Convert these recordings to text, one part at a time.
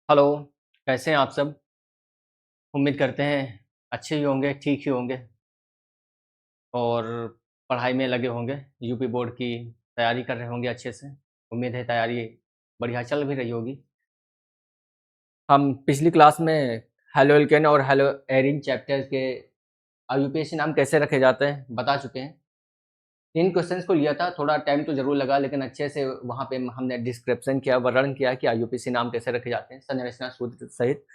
Hello, कैसे हैं आप सब? उम्मीद करते हैं अच्छे ही होंगे, ठीक ही होंगे और पढ़ाई में लगे होंगे। यूपी बोर्ड की तैयारी कर रहे होंगे अच्छे से। उम्मीद है तैयारी बढ़िया चल भी रही होगी। हम पिछली क्लास में हेलो एल्केन और हेलो एरीन चैप्टर के आईयूपीएसी नाम कैसे रखे जाते हैं बता चुके हैं। 3 क्वेश्चंस को लिया था, थोड़ा टाइम तो ज़रूर लगा लेकिन अच्छे से वहाँ पे हमने डिस्क्रिप्शन किया, वर्णन किया कि आईयूपीएसी नाम कैसे रखे जाते हैं, संरचना सूत्र सहित।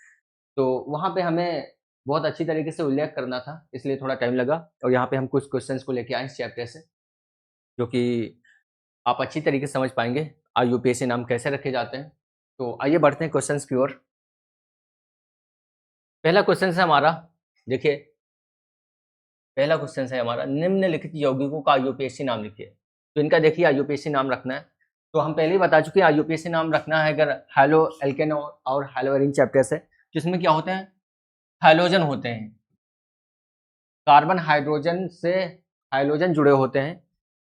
तो वहाँ पे हमें बहुत अच्छी तरीके से उल्लेख करना था, इसलिए थोड़ा टाइम लगा और यहाँ पे हम कुछ क्वेश्चंस को लेके आए इस चैप्टर से, जो कि आप अच्छी तरीके से समझ पाएँगे, यूपीएससी नाम कैसे रखे जाते हैं। तो आइए बढ़ते हैं क्वेश्चंस की ओर। पहला क्वेश्चन है हमारा, देखिए, पहला क्वेश्चन है हमारा, निम्नलिखित यौगिकों का यूपीएससी नाम लिखिए। तो इनका देखिए यूपीएससी नाम रखना है। तो हम पहले ही बता चुके हैं यूपीएससी नाम रखना है अगर हैलो एल्केन और हैलोअरीन चैप्टर से, जिसमें क्या होते हैं, हैलोजन होते हैं। कार्बन हाइड्रोजन से हाइड्रोजन जुड़े होते हैं,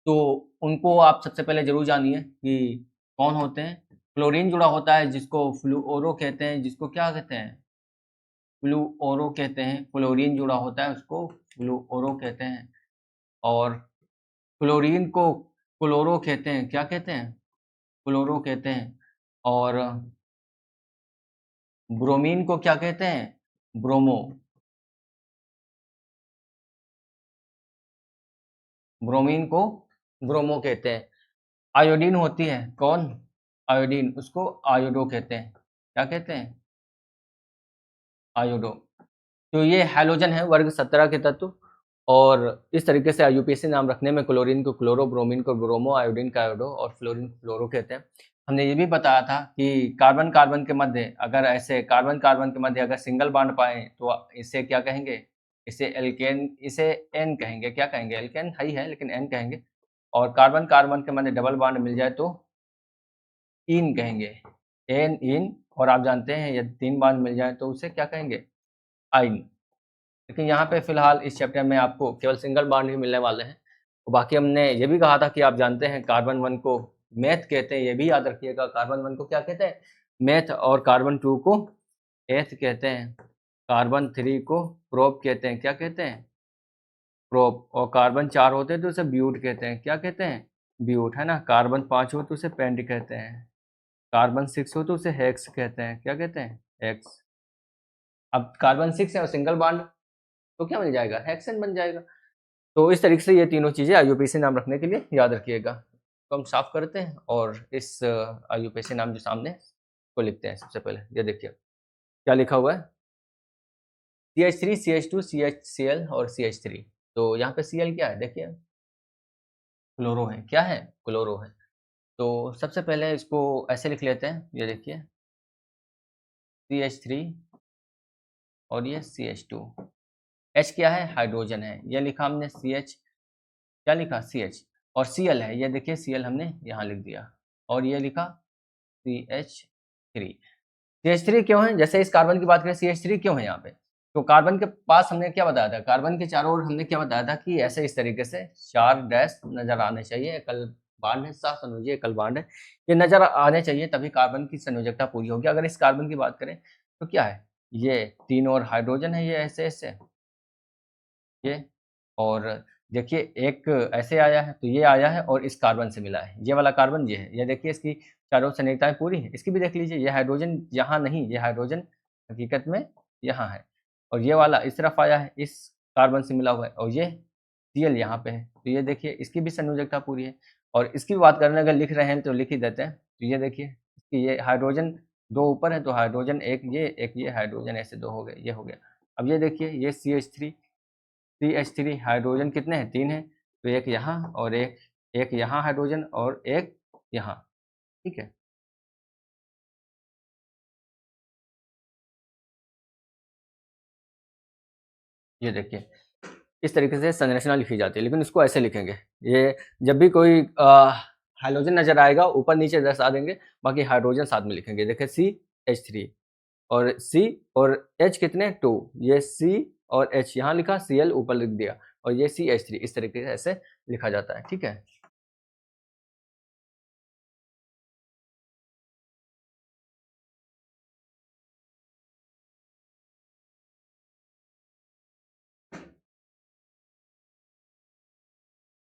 तो उनको आप सबसे पहले ज़रूर जानिए कि कौन होते हैं। क्लोरीन जुड़ा होता है जिसको फ्लूओरो कहते हैं, जिसको क्या कहते हैं? फ्लूओरो कहते हैं। क्लोरीन जुड़ा होता है उसको फ्लूओरो कहते हैं और क्लोरीन को क्लोरो कहते हैं। क्या कहते हैं? क्लोरो कहते हैं और ब्रोमीन को क्या कहते हैं? ब्रोमो। ब्रोमीन को ब्रोमो कहते हैं। आयोडीन होती है, कौन? आयोडीन, उसको आयोडो कहते हैं। क्या कहते हैं? आयोडो। तो ये हैलोजन है वर्ग 17 के तत्व और इस तरीके से आईयूपीएसी नाम रखने में क्लोरीन को क्लोरो, ब्रोमीन को ब्रोमो, आयोडीन का आयोडो और फ्लोरीन को फ्लोरो कहते हैं। हमने ये भी बताया था कि कार्बन-कार्बन के मध्य अगर ऐसे कार्बन-कार्बन के मध्य अगर सिंगल बॉन्ड पाएँ तो इसे क्या कहेंगे? इसे एल्केन, इसे एन कहेंगे। क्या कहेंगे? एल्केन है ही है लेकिन एन कहेंगे और कार्बन-कार्बन के मध्य डबल बॉन्ड मिल जाए तो इन कहेंगे। एन, इन और आप जानते हैं यदि 3 बॉन्ड मिल जाए तो उसे क्या कहेंगे? आइन। लेकिन यहाँ पे फ़िलहाल इस चैप्टर में आपको केवल सिंगल बॉन्ड ही मिलने वाले हैं। और बाकी हमने ये भी कहा था कि आप जानते हैं कार्बन 1 को मेथ कहते हैं, ये भी याद रखिएगा। कार्बन 1 को क्या कहते हैं? मेथ और कार्बन 2 को एथ कहते हैं। कार्बन 3 को प्रोप कहते हैं। क्या कहते हैं? प्रोप। और कार्बन 4 होते हैं तो उसे ब्यूट कहते हैं। क्या कहते हैं? ब्यूट, है ना? कार्बन 5 हो तो उसे पेंट कहते हैं। कार्बन 6 हो तो उसे हेक्स कहते हैं। क्या कहते हैं? हेक्स। अब कार्बन 6 है और सिंगल बॉन्ड तो क्या बन जाएगा? हेक्सेन बन जाएगा। तो इस तरीके से ये तीनों चीज़ें आईयूपीएसी नाम रखने के लिए याद रखिएगा। तो हम साफ करते हैं और इस आईयूपीएसी नाम जो सामने को लिखते हैं सबसे पहले। ये देखिए, क्या लिखा हुआ है? CH3, CH2, CHCl और CH3। तो यहाँ पे Cl क्या है? देखिए, क्लोरो है। क्या है? क्लोरो है। तो सबसे पहले इसको ऐसे लिख लेते हैं। ये देखिए, CH3 और ये CH2। H क्या है? हाइड्रोजन है। ये लिखा हमने CH, क्या लिखा? CH और Cl है। ये देखिए Cl हमने यहाँ लिख दिया और ये लिखा CH3। CH3 क्यों है? जैसे इस कार्बन की बात करें, CH3 क्यों है यहाँ पे? तो कार्बन के पास हमने क्या बताया था? कार्बन के चारों ओर हमने क्या बताया था कि ऐसे इस तरीके से 4 डैश नज़र आने चाहिए। एकल बॉन्ड है, सहसंयोजी एकल बॉन्ड है। ये नज़र आने चाहिए तभी कार्बन की संयोजकता पूरी होगी। अगर इस कार्बन की बात करें तो क्या है? ये 3 और हाइड्रोजन है, ये ऐसे-ऐसे। ये और देखिए एक ऐसे आया है, तो ये आया है और इस कार्बन से मिला है। ये वाला कार्बन ये है। ये देखिए इसकी चारों संयोजकताएँ पूरी हैं। इसकी भी देख लीजिए, ये हाइड्रोजन यहाँ नहीं, ये हाइड्रोजन हकीकत में यहाँ है और ये वाला इस तरफ आया है, इस कार्बन से मिला हुआ है और ये Cl यहाँ पे है। तो ये देखिए इसकी भी संयोजकता पूरी है और इसकी भी बात करें, अगर लिख रहे हैं तो लिख ही देते हैं। तो ये देखिए, इसकी ये हाइड्रोजन 2 ऊपर है तो हाइड्रोजन एक ये हाइड्रोजन, ऐसे 2 हो गए, ये हो गया। अब ये देखिए ये CH3 हाइड्रोजन कितने हैं? 3 हैं। तो एक यहाँ और एक यहाँ हाइड्रोजन और एक यहाँ, ठीक है? ये देखिए, इस तरीके से संरचना लिखी जाती है, लेकिन इसको ऐसे लिखेंगे। ये जब भी कोई हाइड्रोजन नज़र आएगा, ऊपर-नीचे दर्शा देंगे, बाकी हाइड्रोजन साथ में लिखेंगे। देखिए CH3 और C और H कितने? 2। ये C और H यहाँ लिखा, Cl ऊपर लिख दिया और ये CH3, इस तरीके से ऐसे लिखा जाता है, ठीक है?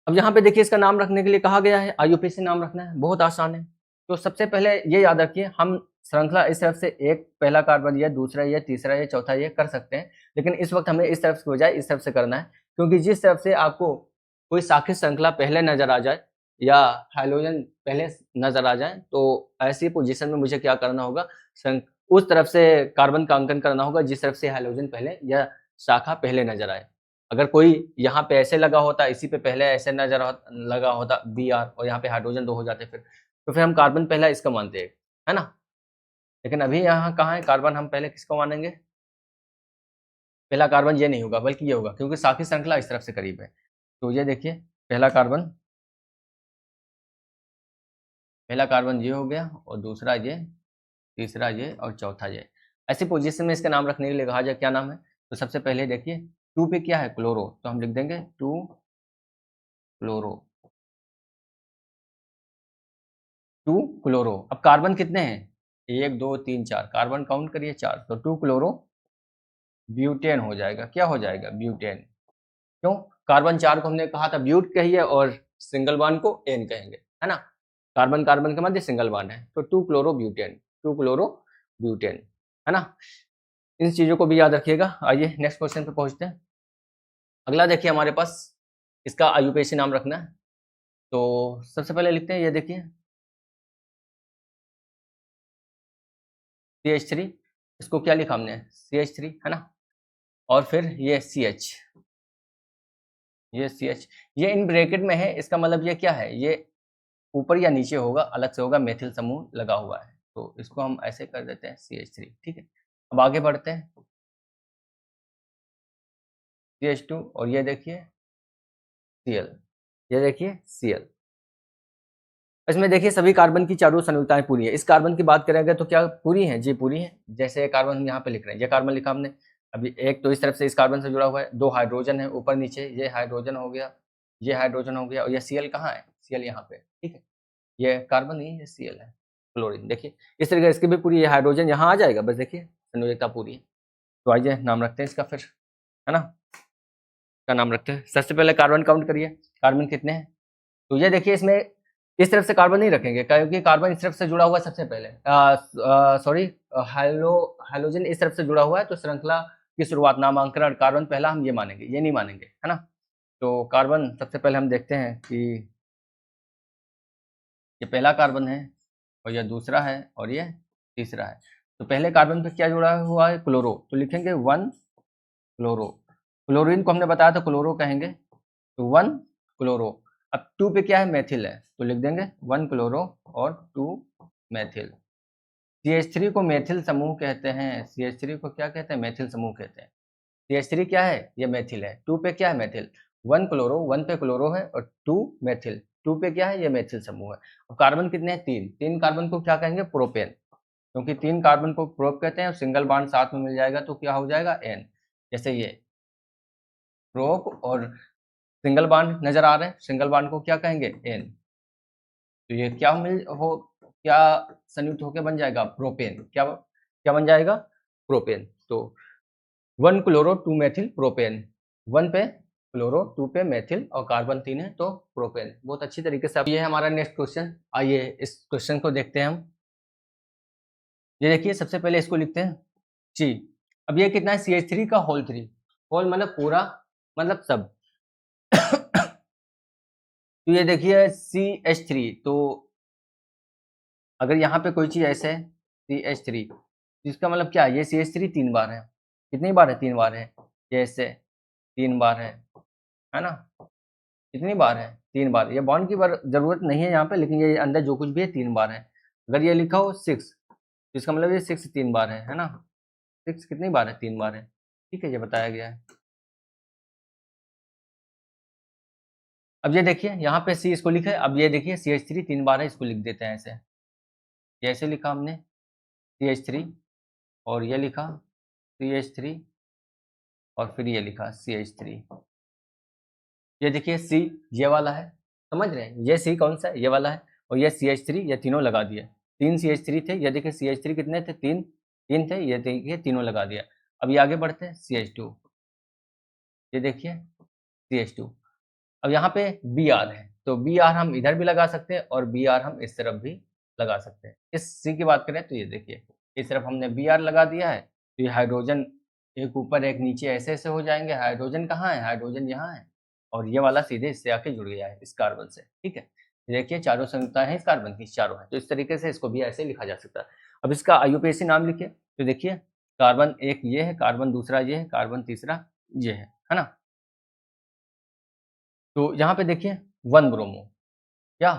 अब यहाँ पे देखिए इसका नाम रखने के लिए कहा गया है IUPAC नाम रखना है, बहुत आसान है। तो सबसे पहले ये याद रखिए, हम श्रृंखला इस तरफ से एक पहला कार्बन ये, दूसरा ये, तीसरा ये, चौथा ये कर सकते हैं, लेकिन इस वक्त हमें इस तरफ के बजाय इस तरफ से करना है, क्योंकि जिस तरफ से आपको कोई शाखित श्रृंखला पहले नजर आ जाए या हाइड्रोजन पहले नजर आ जाए, तो ऐसी पोजीशन में मुझे क्या करना होगा, उस तरफ से कार्बन का अंकन करना होगा जिस तरफ से हाइड्रोजन पहले या शाखा पहले नजर आए। अगर कोई यहाँ पे ऐसे लगा होता, इसी पे पहले ऐसे लगा होता Br, और यहाँ पे हाइड्रोजन 2 हो जाते फिर, तो फिर हम कार्बन पहला इसका मानते हैं, है ना। लेकिन अभी यहाँ कहाँ है कार्बन, हम पहले किसको मानेंगे, पहला कार्बन ये नहीं होगा बल्कि ये होगा, क्योंकि शाखित श्रृंखला इस तरफ से करीब है। तो ये देखिए पहला कार्बन ये हो गया, और दूसरा ये, तीसरा ये, और चौथा ये। ऐसी पोजीशन में इसका नाम रखने के लिए कहा जाए, क्या नाम है, तो सबसे पहले देखिए 2 पे क्या है, क्लोरो, तो हम लिख देंगे 2 क्लोरो, 2 क्लोरो। अब कार्बन कितने हैं, 1 2 3 4, कार्बन काउंट करिए 4, तो 2 क्लोरो ब्यूटेन हो जाएगा। क्या हो जाएगा, ब्यूटेन। क्यों, कार्बन 4 को हमने कहा था ब्यूट कहिए, और सिंगल बॉन्ड को एन कहेंगे, है ना। कार्बन कार्बन के मध्य सिंगल बॉन्ड है, तो 2 क्लोरो ब्यूटेन, 2 क्लोरो ब्यूटेन, है ना। इन चीजों को भी याद रखिएगा। आइए नेक्स्ट क्वेश्चन पे पहुंचते हैं। अगला देखिए हमारे पास, इसका IUPAC नाम रखना है। तो सबसे पहले लिखते हैं, ये देखिए CH3, इसको क्या लिखा हमने, CH3, है ना। और फिर ये CH, ये CH, ये इन ब्रैकेट में है, इसका मतलब ये क्या है, ये ऊपर या नीचे होगा, अलग से होगा, मेथिल समूह लगा हुआ है, तो इसको हम ऐसे कर देते हैं CH3, ठीक है। अब आगे बढ़ते हैं, CH2, और ये देखिए Cl, ये देखिए Cl। इसमें देखिए सभी कार्बन की चारों संयुक्ताएं पूरी है। इस कार्बन की बात करेंगे तो क्या पूरी है, जी पूरी है। जैसे ये कार्बन हम यहाँ पे लिख रहे हैं, ये कार्बन लिखा हमने, अभी एक तो इस तरफ से इस कार्बन से जुड़ा हुआ है, 2 हाइड्रोजन है ऊपर नीचे, ये हाइड्रोजन हो गया, ये हाइड्रोजन हो गया, और ये Cl कहाँ है, Cl यहाँ पे, ठीक है। ये कार्बन नहीं, ये Cl है, क्लोरीन। देखिए इस तरीके इसकी भी पूरी, ये हाइड्रोजन यहाँ आ जाएगा, बस देखिए संयोजकता पूरी है। तो आइए नाम रखते हैं इसका फिर, है ना, क्या नाम रखते हैं। सबसे पहले कार्बन काउंट करिए, कार्बन कितने हैं, तो ये देखिए इसमें इस तरफ से कार्बन नहीं रखेंगे, क्योंकि कार्बन इस तरफ से जुड़ा हुआ है सबसे पहले, सॉरी, हाइड्रोजन इस तरफ से जुड़ा हुआ है, तो श्रृंखला की शुरुआत नामांकन कार्बन पहला हम ये मानेंगे, ये नहीं मानेंगे, है ना। तो कार्बन सबसे पहले हम देखते हैं कि ये पहला कार्बन है, और यह दूसरा है, और ये तीसरा है। तो पहले कार्बन पे क्या जुड़ा हुआ है, क्लोरो, तो लिखेंगे 1 क्लोरो। क्लोरीन को हमने बताया था क्लोरो कहेंगे, तो 1 क्लोरो। अब 2 पे क्या है, मेथिल है, तो लिख देंगे 1 क्लोरो और 2 मेथिल। CH3 को मेथिल समूह कहते हैं, CH3 को क्या कहते हैं, मेथिल समूह कहते हैं। CH3 क्या है, ये मेथिल है। 2 पे क्या है, मेथिल। 1 क्लोरो, 1 पे क्लोरो है, और 2 मेथिल, 2 पे क्या है, ये मेथिल समूह है। और कार्बन कितने हैं, 3, 3 कार्बन को क्या कहेंगे, प्रोपेन, क्योंकि 3 कार्बन को प्रोप कहते हैं, और सिंगल बॉन्ड साथ में मिल जाएगा तो क्या हो जाएगा, N। जैसे ये प्रोप और सिंगल बॉन्ड नजर आ रहे हैं, सिंगल बॉन्ड को क्या कहेंगे, N। तो ये क्या संयुक्त होकर बन जाएगा, प्रोपेन। क्या क्या बन जाएगा, प्रोपेन। तो 1 क्लोरो 2 मेथिल प्रोपेन, 1 पे क्लोरो 2 पे मेथिल, और कार्बन 3 है तो प्रोपेन। बहुत अच्छी तरीके से। अब ये है हमारा नेक्स्ट क्वेश्चन। आइए इस क्वेश्चन को देखते हैं हम। ये देखिए सबसे पहले इसको लिखते हैं जी। अब ये कितना है, CH3 का होल 3, होल मतलब पूरा, मतलब सब। तो ये देखिए CH3, तो अगर यहाँ पे कोई चीज ऐसे है CH3, इसका मतलब क्या है, ये CH3 3 बार है, कितनी बार है, 3 बार है, ये ऐसे 3 बार है ना। कितनी बार है, 3 बार। ये बॉन्ड की जरूरत नहीं है यहाँ पे, लेकिन ये अंदर जो कुछ भी है 3 बार है। अगर ये लिखा हो 6, तो इसका मतलब ये 6 3 बार है ना। 6 कितनी बार है, 3 बार है, ठीक है, ये बताया गया है। अब ये देखिए यहाँ पे C इसको लिखा है, अब ये देखिए CH3 3 बार है, इसको लिख देते हैं ऐसे। ये ऐसे लिखा हमने CH3, और ये लिखा CH3, और फिर ये लिखा CH3। ये देखिए C ये वाला है, समझ रहे हैं, ये C कौन सा है, ये वाला है, और ये CH3, ये तीनों लगा दिए। 3 CH3 थे, ये देखिए CH3 कितने थे, 3 थे, ये देखिए तीनों लगा दिया। अब ये आगे बढ़ते हैं CH2, ये देखिए CH2। अब यहाँ पे बी आर है, तो बी आर हम इधर भी लगा सकते हैं और बी आर हम इस तरफ भी लगा सकते हैं। इस सी की बात करें तो ये देखिए, इस तरफ हमने बी आर लगा दिया है, तो ये हाइड्रोजन एक ऊपर एक नीचे ऐसे-ऐसे हो जाएँगे। हाइड्रोजन कहाँ है? हाइड्रोजन यहाँ है और ये वाला सीधे इससे आके जुड़ गया है इस कार्बन से, ठीक है? देखिए चारों संयुक्ताएँ हैं इस कार्बन की, चारों हैं, तो इस तरीके से इसको भी ऐसे लिखा जा सकता है। अब इसका आईयूपीएसी नाम लिखिए, तो देखिए कार्बन एक ये है, कार्बन दूसरा ये है, कार्बन तीसरा ये है ना? तो यहाँ पे देखिए 1 ब्रोमो, क्या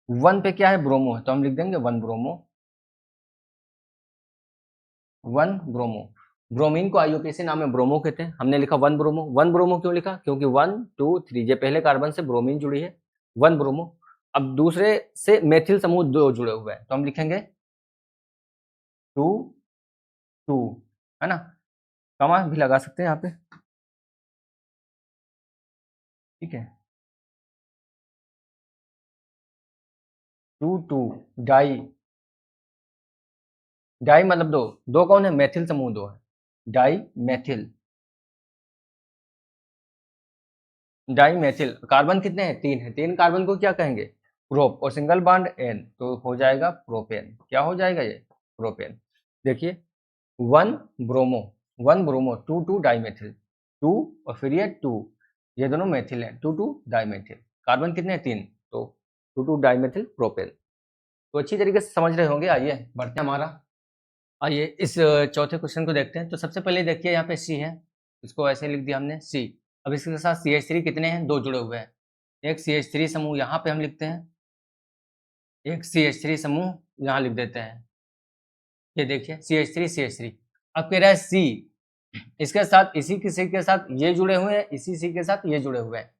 1 पे क्या है? ब्रोमो है, तो हम लिख देंगे 1 ब्रोमो, 1 ब्रोमो। ब्रोमीन को आईयूपीएसी नाम में ब्रोमो कहते हैं। हमने लिखा 1 ब्रोमो, 1 ब्रोमो क्यों लिखा? क्योंकि 1, 2, 3 ये पहले कार्बन से ब्रोमीन जुड़ी है, 1 ब्रोमो। अब दूसरे से मेथिल समूह 2 जुड़े हुए हैं, तो हम लिखेंगे 2, 2, है ना? कॉमा भी लगा सकते हैं यहाँ पे, ठीक है? 2, 2 डाई, डाई मतलब 2, 2 कौन है? मेथिल समूह 2 है, dimethyl, dimethyl. Carbon कितने हैं? 3 है, 3 कार्बन को क्या कहेंगे? प्रोप, और सिंगल बॉन्ड एन, तो हो जाएगा प्रोपेन। क्या हो जाएगा ये? प्रोपेन। देखिए 1 ब्रोमो, 1 ब्रोमो, 2, 2 डाइमेथिल, 2 और फिर ये 2, ये दोनों मेथिल हैं, 2, 2 डाइमेथिल। कार्बन कितने हैं? 3, तो 2, 2 डाइमेथिल प्रोपेन। तो अच्छी तरीके से समझ रहे होंगे। आइए बढ़ते हैं हमारा, आइए इस चौथे क्वेश्चन को देखते हैं। तो सबसे पहले देखिए यहाँ पे सी है, इसको ऐसे लिख दिया हमने सी। अब इसके साथ CH3 कितने हैं? 2 जुड़े हुए हैं। एक CH3 समूह यहाँ पे हम लिखते हैं, एक CH3 समूह यहाँ लिख देते हैं। ये देखिए CH3 CH3। अब कह रहा है सी, इसके साथ इसी किसी के साथ ये जुड़े हुए हैं, इसी सी के साथ ये जुड़े हुए हैं।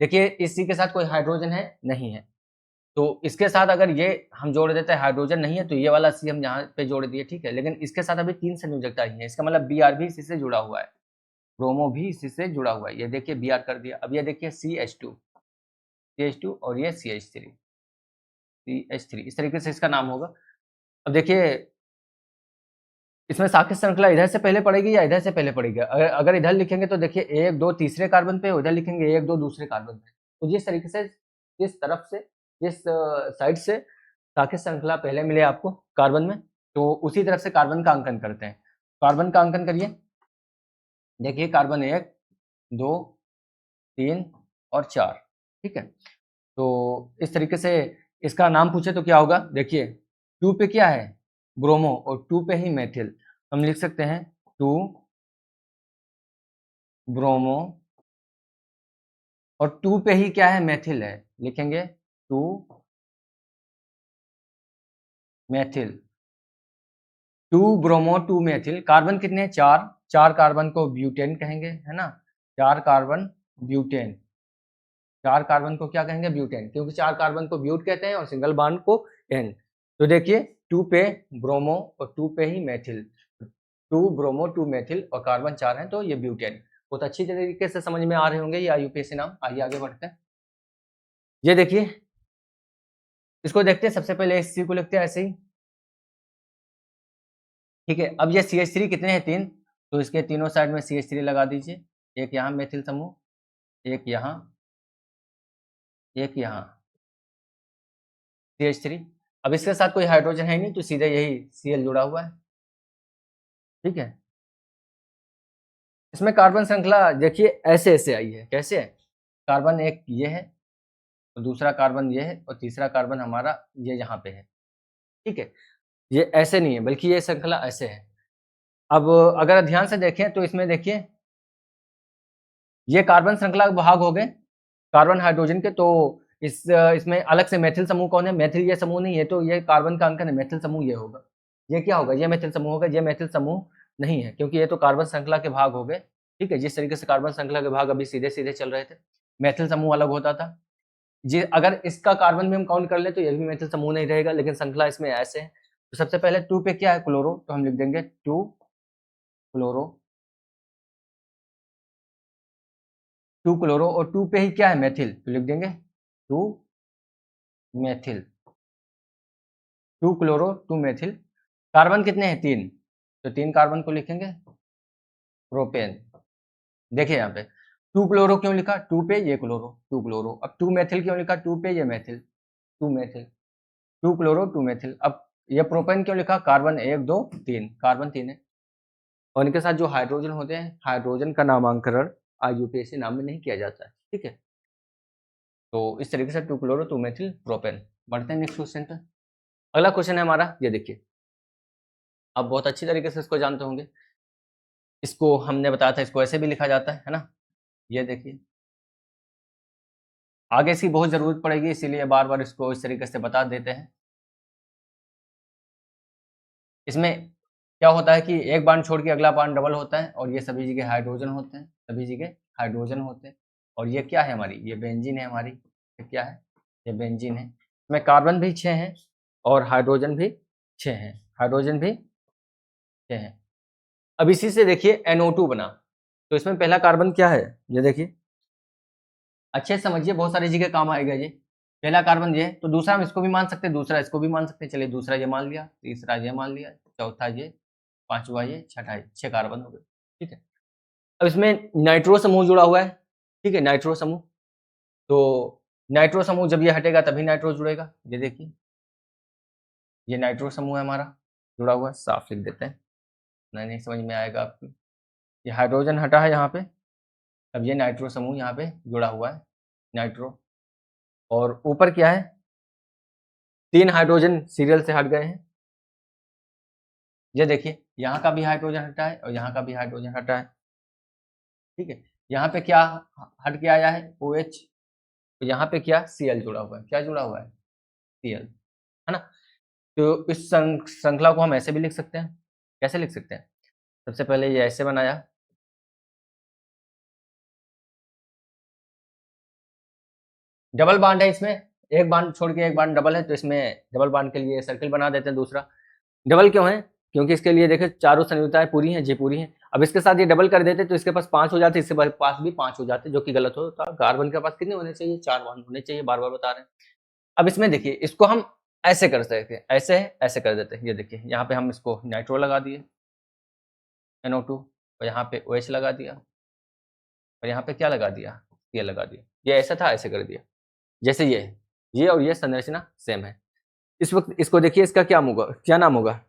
देखिए इस सी के साथ कोई हाइड्रोजन है? नहीं है। तो इसके साथ अगर ये हम जोड़ देते हैं, हाइड्रोजन नहीं है, तो ये वाला सी हम यहाँ पे जोड़ दिए, ठीक है? लेकिन इसके साथ अभी 3 संयोजकता ही है, इसका मतलब Br भी इसी से जुड़ा हुआ है, ब्रोमो भी इसी से जुड़ा हुआ है। ये देखिए Br कर दिया। अब ये देखिए CH2, CH2 और ये CH3, CH3 इस तरीके से इसका नाम होगा। अब देखिए इसमें साक्ष्य श्रृंखला इधर से पहले पड़ेगी या इधर से पहले पड़ेगी? अगर इधर लिखेंगे तो देखिए 1, 2 तीसरे कार्बन पे, उधर लिखेंगे 1, 2 दूसरे कार्बन पे। तो जिस तरीके से, जिस तरफ से, जिस साइड से साक्ष्य श्रृंखला पहले मिले आपको कार्बन में, तो उसी तरफ से कार्बन का अंकन करते हैं। कार्बन का अंकन करिए। देखिए कार्बन 1, 2, 3 और 4, ठीक है? तो इस तरीके से इसका नाम पूछे तो क्या होगा? देखिए 2 पे क्या है? ब्रोमो, और 2 पे ही मेथिल। हम लिख सकते हैं 2 ब्रोमो, और 2 पे ही क्या है? मेथिल है, लिखेंगे 2 मेथिल, 2 ब्रोमो 2 मेथिल। कार्बन कितने हैं? 4, 4 कार्बन को ब्यूटेन कहेंगे, है ना? 4 कार्बन ब्यूटेन, 4 कार्बन को क्या कहेंगे? ब्यूटेन, क्योंकि 4 कार्बन को ब्यूट कहते हैं और सिंगल बॉन्ड को एन। तो देखिए 2 पे ब्रोमो और 2 पे ही मेथिल, 2 ब्रोमो 2 मेथिल और कार्बन 4 हैं, तो ये ब्यूटेन। बहुत अच्छी तरीके से समझ में आ रहे होंगे ये आईयूपीएसी नाम। आइए आगे बढ़ते हैं। ये देखिए इसको देखते हैं। सबसे पहले इस सी को लिखते हैं ऐसे ही, ठीक है? अब ये CH3 कितने हैं? 3, तो इसके तीनों साइड में CH3 लगा दीजिए। एक यहाँ मेथिल समूह, एक यहाँ, एक यहाँ, CH3। अब इसके साथ कोई हाइड्रोजन है नहीं, तो सीधे यही Cl जुड़ा हुआ है, ठीक है? इसमें कार्बन श्रृंखला देखिए ऐसे-ऐसे आई है। कैसे है? कार्बन एक ये है, और दूसरा कार्बन ये है, और तीसरा कार्बन हमारा ये यहाँ पे है, ठीक है? ये ऐसे नहीं है, बल्कि ये श्रृंखला ऐसे है। अब अगर ध्यान से देखें तो इसमें देखिए ये कार्बन श्रृंखला के भाग हो गए कार्बन हाइड्रोजन के, तो इसमें अलग से मेथिल समूह कौन है? मेथिल ये समूह नहीं है, तो ये कार्बन का अंकन है, मेथिल समूह ये होगा। ये क्या होगा? ये मेथिल समूह होगा, ये मेथिल समूह नहीं है, क्योंकि ये तो कार्बन श्रृंखला के भाग हो गए, ठीक है? जिस तरीके से कार्बन श्रृंखला के भाग अभी सीधे-सीधे चल रहे थे, मेथिल समूह अलग होता था। ये अगर इसका कार्बन भी हम काउंट कर लें तो ये भी मेथिल समूह नहीं रहेगा, लेकिन श्रृंखला इसमें ऐसे है। तो सबसे पहले 2 पे क्या है? क्लोरो, तो हम लिख देंगे 2 क्लोरो, 2 क्लोरो, और 2 पे ही क्या है? मेथिल, तो लिख देंगे 2 मेथिल, 2 क्लोरो 2 मेथिल। कार्बन कितने हैं? 3, तो 3 कार्बन को लिखेंगे प्रोपेन। देखिए यहाँ पे 2 क्लोरो क्यों लिखा, 2 पे ये क्लोरो, 2 क्लोरो। अब 2 मेथिल क्यों लिखा, 2 पे ये मेथिल, 2 मेथिल, 2 क्लोरो 2 मेथिल। अब ये प्रोपेन क्यों लिखा, कार्बन 1 2 3, कार्बन 3 है। और इनके साथ जो हाइड्रोजन होते हैं, हाइड्रोजन का नामांकन IUPAC नाम में नहीं किया जाता है, ठीक है। तो इस तरीके से 2 क्लोरो 2 मेथिल प्रोपेन। बढ़ते हैं नेक्स्ट क्वेश्चन पे। अगला क्वेश्चन है हमारा, ये देखिए, आप बहुत अच्छी तरीके से इसको जानते होंगे। इसको हमने बताया था, इसको ऐसे भी लिखा जाता है ना। ये देखिए, आगे इसकी बहुत ज़रूरत पड़ेगी, इसीलिए बार-बार इसको इस तरीके से बता देते हैं। इसमें क्या होता है कि एक बॉन्ड छोड़ के अगला बॉन्ड डबल होता है, और ये सभी जगह हाइड्रोजन होते हैं, सभी जगह हाइड्रोजन होते हैं। और ये क्या है हमारी, ये बेंजीन है हमारी। ये क्या है, ये बेंजीन है। इसमें कार्बन भी 6 हैं और हाइड्रोजन भी 6 हैं, हाइड्रोजन भी 6 हैं। अब इसी से देखिए NO2 बना, तो इसमें पहला कार्बन क्या है, ये देखिए, अच्छे से समझिए, बहुत सारी जगह काम आएगा ये। पहला कार्बन ये, तो दूसरा हम इसको भी मान सकते हैं, दूसरा इसको भी मान सकते हैं। चलिए, दूसरा ये मान लिया, तीसरा ये मान लिया, चौथा ये, पांचवा ये, छठा ये, 6 कार्बन हो गए, ठीक है। अब इसमें नाइट्रो समूह जुड़ा हुआ है, ठीक है, नाइट्रो समूह। तो नाइट्रो समूह जब ये हटेगा तभी नाइट्रो जुड़ेगा। ये देखिए, ये नाइट्रो समूह है हमारा, जुड़ा हुआ है, साफ लिख देते हैं, नहीं समझ में आएगा आपको। ये हाइड्रोजन हटा है यहाँ पे, अब ये नाइट्रो समूह यहाँ पे जुड़ा हुआ है, नाइट्रो। और ऊपर क्या है, 3 हाइड्रोजन सीरियल से हट गए हैं। ये देखिए, यहाँ का भी हाइड्रोजन हटा है और यहाँ का भी हाइड्रोजन हटा है, ठीक है। यहाँ पे क्या हट के आया है, OH। तो यहाँ पे क्या, Cl जुड़ा हुआ है, क्या जुड़ा हुआ है, Cl, है ना। तो इस श्रृंखला को हम ऐसे भी लिख सकते हैं, कैसे लिख सकते हैं, सबसे पहले ये ऐसे बनाया, डबल बॉन्ड है इसमें, एक बॉन्ड छोड़ के एक बॉन्ड डबल है, तो इसमें डबल बॉन्ड के लिए सर्किल बना देते हैं दूसरा। डबल क्यों है, क्योंकि इसके लिए देखिए चारों संयुक्ताएं पूरी हैं, जी पूरी हैं। अब इसके साथ ये डबल कर देते तो इसके पास 5 हो जाते, इसके पास भी 5 हो जाते, जो कि गलत होता। कार्बन के पास कितने होने चाहिए, 4 बॉन्ड होने चाहिए, बार बार बता रहे हैं। अब इसमें देखिए, इसको हम ऐसे कर सकते हैं, ऐसे है, ऐसे कर देते हैं। ये देखिए, यहाँ पे हम इसको नाइट्रो लगा दिए, NO2, और यहाँ पे OH लगा दिया, और यहाँ पे क्या लगा दिया, ये लगा दिया। ये ऐसा था, ऐसे कर दिया, जैसे ये और ये संरचना सेम है। इस वक्त इसको देखिए, इसका क्या होगा, क्या नाम होगा,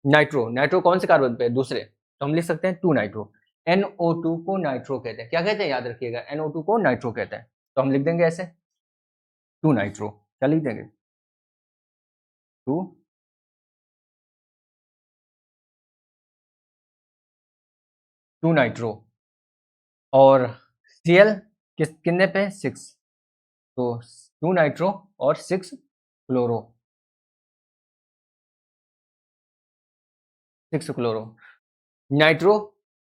नाइट्रो। नाइट्रो कौन से कार्बन पे है, दूसरे, तो हम लिख सकते हैं 2 नाइट्रो। NO2 को नाइट्रो कहते हैं, क्या कहते हैं, याद रखिएगा, NO2 को नाइट्रो कहते हैं। तो हम लिख देंगे ऐसे 2 नाइट्रो, क्या लिख देंगे, 2 नाइट्रो। और Cl कितने पे, 6, तो 2 नाइट्रो और 6 क्लोरो, 6 क्लोरो। नाइट्रो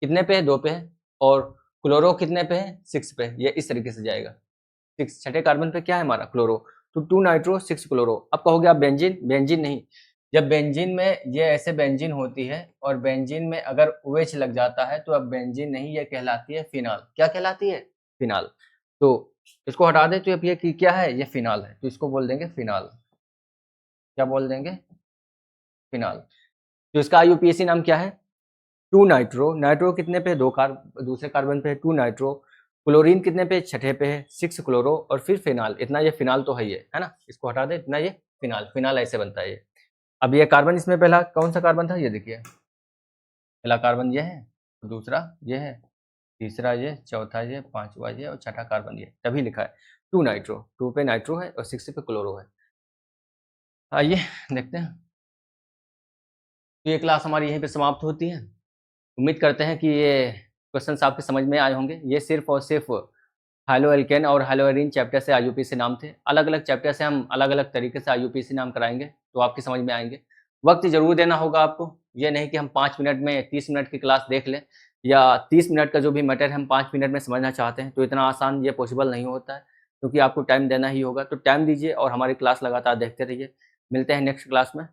कितने पे है, 2 पे है, और क्लोरो कितने पे है, 6 पे। ये इस तरीके से जाएगा, 6 छठे कार्बन पे क्या है हमारा, क्लोरो। तो 2 नाइट्रो 6 क्लोरो। अब कहोगे आप बेंजीन, बेंजीन नहीं। जब बेंजीन में ये ऐसे बेंजीन होती है और बेंजीन में अगर OH लग जाता है, तो अब बेंजीन नहीं, ये कहलाती है फिनाल। क्या कहलाती है, फिनाल। तो इसको हटा दे, तो अब ये क्या है, ये फिनाल है, तो इसको बोल देंगे फिनाल। क्या बोल देंगे, फिनाल। तो इसका IUPAC नाम क्या है, 2 नाइट्रो। नाइट्रो कितने पे, दूसरे कार्बन पे है, 2 नाइट्रो। क्लोरीन कितने पे, छठे पे है, 6 क्लोरो, और फिर फिनाल। इतना ये फिनाल तो है ये, है ना, इसको हटा दे, इतना ये फिनाल। फिनाल ऐसे बनता है ये। अब ये कार्बन, इसमें पहला कौन सा कार्बन था, ये देखिए, पहला कार्बन ये है, दूसरा ये है, तीसरा ये, चौथा ये, पांचवा ये, और छठा कार्बन ये, तभी लिखा है 2 नाइट्रो। 2 पे नाइट्रो है और 6 पे क्लोरो है। आइए देखते हैं। तो ये क्लास हमारी यहीं पे समाप्त होती है। उम्मीद करते हैं कि ये क्वेश्चंस आपके समझ में आए होंगे। ये सिर्फ और सिर्फ हाइलो एल्केन और हाइलो एरीन चैप्टर से IUPAC नाम थे। अलग अलग चैप्टर से हम अलग अलग तरीके से IUPAC नाम कराएंगे, तो आपकी समझ में आएंगे। वक्त जरूर देना होगा आपको, ये नहीं कि हम 5 मिनट में 30 मिनट की क्लास देख लें, या 30 मिनट का जो भी मैटर है हम 5 मिनट में समझना चाहते हैं, तो इतना आसान ये पॉसिबल नहीं होता है, क्योंकि आपको टाइम देना ही होगा। तो टाइम दीजिए और हमारी क्लास लगातार देखते रहिए। मिलते हैं नेक्स्ट क्लास में।